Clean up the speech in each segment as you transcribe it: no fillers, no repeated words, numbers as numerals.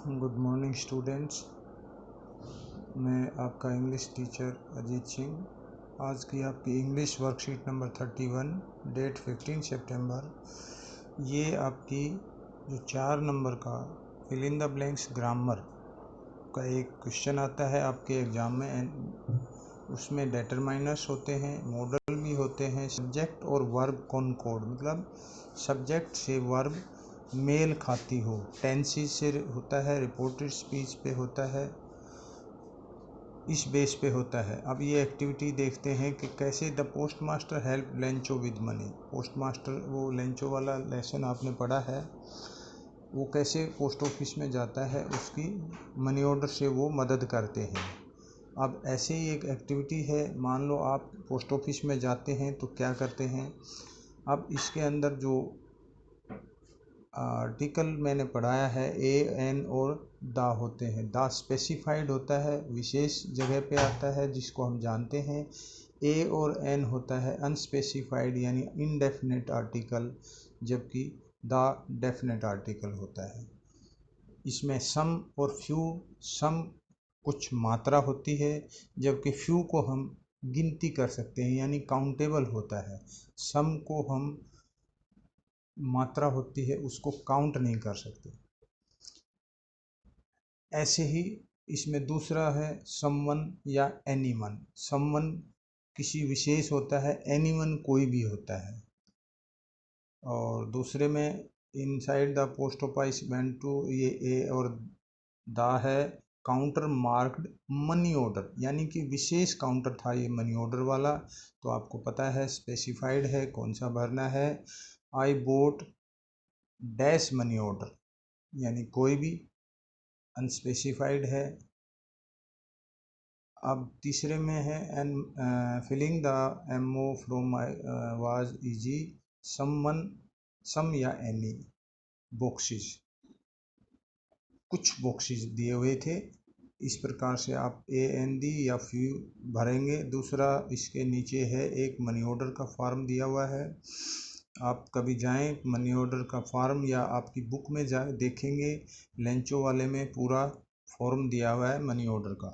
Good morning students. मैं आपका English teacher Ajit Singh. आज की आपकी इंग्लिश वर्कशीट नंबर 31 डेट 15 सितंबर। ये आपकी जो 4 नंबर का fill in the blanks grammar का एक क्वेश्चन आता है आपके एग्ज़ाम में। उसमें डिटरमाइनर्स होते हैं, मॉडल भी होते हैं, सब्जेक्ट और वर्ब कॉनकॉर्ड, मतलब सब्जेक्ट से वर्ब मेल खाती हो, टेंसेस से होता है, रिपोर्टेड स्पीच पे होता है, इस बेस पे होता है। अब ये एक्टिविटी देखते हैं कि कैसे the post master help Lencho with money. Post master, वो लेंचो वाला लेसन आपने पढ़ा है, वो कैसे पोस्ट ऑफिस में जाता है, उसकी मनी ऑर्डर से वो मदद करते हैं। अब ऐसे ही एक एक्टिविटी है, मान लो आप पोस्ट ऑफिस में जाते हैं तो क्या करते हैं। अब इसके अंदर जो आर्टिकल मैंने पढ़ाया है, ए एन और दा होते हैं। दा स्पेसिफाइड होता है, विशेष जगह पे आता है जिसको हम जानते हैं। ए और एन होता है अनस्पेसिफाइड यानी इनडेफिनेट आर्टिकल, जबकि दा डेफिनेट आर्टिकल होता है। इसमें सम और फ्यू, सम कुछ मात्रा होती है, जबकि फ्यू को हम गिनती कर सकते हैं यानी काउंटेबल होता है। सम को हम मात्रा होती है, उसको काउंट नहीं कर सकते। ऐसे ही इसमें दूसरा है समवन या एनीवन। समवन किसी विशेष होता है, एनीवन कोई भी होता है। और दूसरे में inside the post office went to, ये ए और दा है काउंटर मार्क्ड मनी ऑर्डर, यानी कि विशेष काउंटर था ये मनी ऑर्डर वाला। तो आपको पता है स्पेसिफाइड है, कौन सा भरना है। I bought dash money order, यानी कोई भी, अनस्पेसिफाइड है। अब तीसरे में है and filling the MO from was easy someone, some या एनी बॉक्सेस, कुछ बॉक्सेस दिए हुए थे। इस प्रकार से आप ए एन डी या फ्यू भरेंगे। दूसरा इसके नीचे है एक मनी ऑर्डर का फॉर्म दिया हुआ है। आप कभी जाएं मनी ऑर्डर का फॉर्म या आपकी बुक में जा देखेंगे, लेंचो वाले में पूरा फॉर्म दिया हुआ है मनी ऑर्डर का।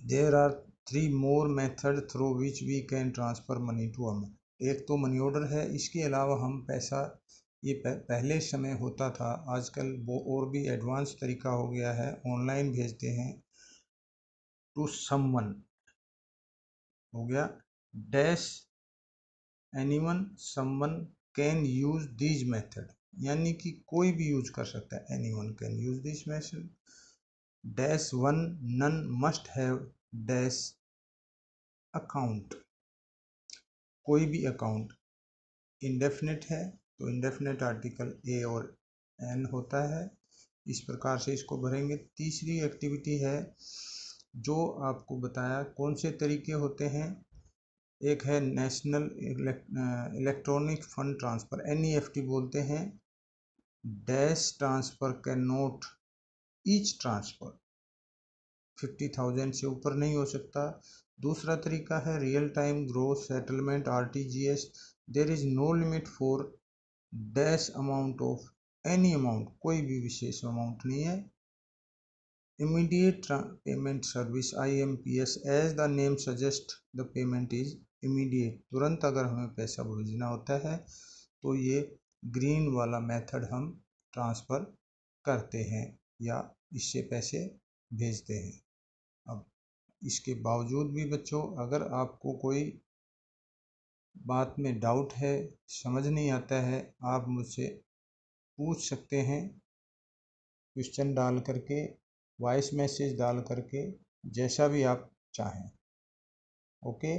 There are 3 more method through which we can transfer money to um. एक तो मनी ऑर्डर है, इसके अलावा हम पैसा, ये पहले समय होता था, आजकल वो और भी एडवांस तरीका हो गया है, ऑनलाइन भेजते हैं। टू समवन हो गया, dash anyone someone can use this method, यानी कि कोई भी यूज कर सकता है। Anyone can use this method. Dash one none must have dash account, कोई भी अकाउंट। इंडेफिनिट है तो इंडेफिनिट आर्टिकल ए और एन होता है। इस प्रकार से इसको भरेंगे। तीसरी एक्टिविटी है जो आपको बताया कौन से तरीके होते हैं। एक है national electronic fund transfer, NEFT बोलते हैं। Dash transfer can not, each transfer 50,000 से ऊपर नहीं हो सकता। दूसरा तरीका है real time gross settlement RTGS, there is no limit for dash amount of any amount, कोई भी विशेष अमाउंट नहीं है। Immediate payment service IMPS, as the name suggest the payment is immediate, तुरंत अगर हमें पैसा भेजना होता है तो ये ग्रीन वाला मेथड हम ट्रांसफ़र करते हैं या इससे पैसे भेजते हैं। अब इसके बावजूद भी बच्चों, अगर आपको कोई बात में डाउट है, समझ नहीं आता है, आप मुझसे पूछ सकते हैं, क्वेश्चन डाल करके, वॉइस मैसेज डाल करके, जैसा भी आप चाहें। ओके।